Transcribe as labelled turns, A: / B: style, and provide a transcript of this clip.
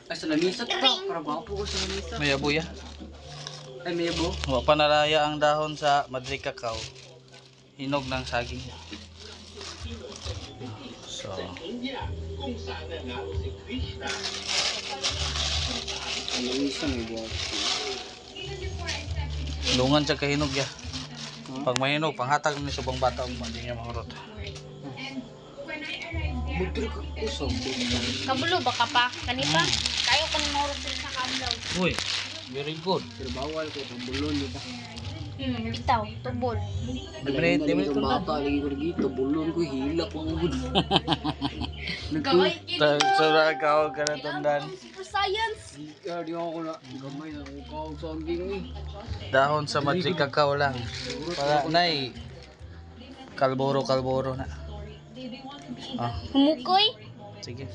A: Ay, sa lamisa to. Para mapo ko sa lamisa.
B: May abo ya.
A: Ay, may abo.
B: Wa pa naraya ang dahon sa Madre Cacao. Hinog ng saging. So,
A: Lamisa may buwan.
B: lungan siya kahinog ya. Pag mahinog, panghatag ni subang bata ang hindi niya mahurot.
A: Bugtri ka kusog.
C: Kabulo baka pa kanipa. Kayo kan mahurot sa kamlaw.
B: Uy, very good.
A: Pero bawal ko itong bulon dito.
C: Bitaw, tubol.
B: Di minute
A: Itong
B: na.
A: bata, lagi ko dito. Bulon ko, hila ko.
B: So, nakaw ka na tundan.
C: Super science.
A: Di ako na. Gamay na ako kawag sa angging eh.
B: Dahon sa Madre Cacao lang. Para nay kalboro na. Ah,
C: Humukoy.
B: sige.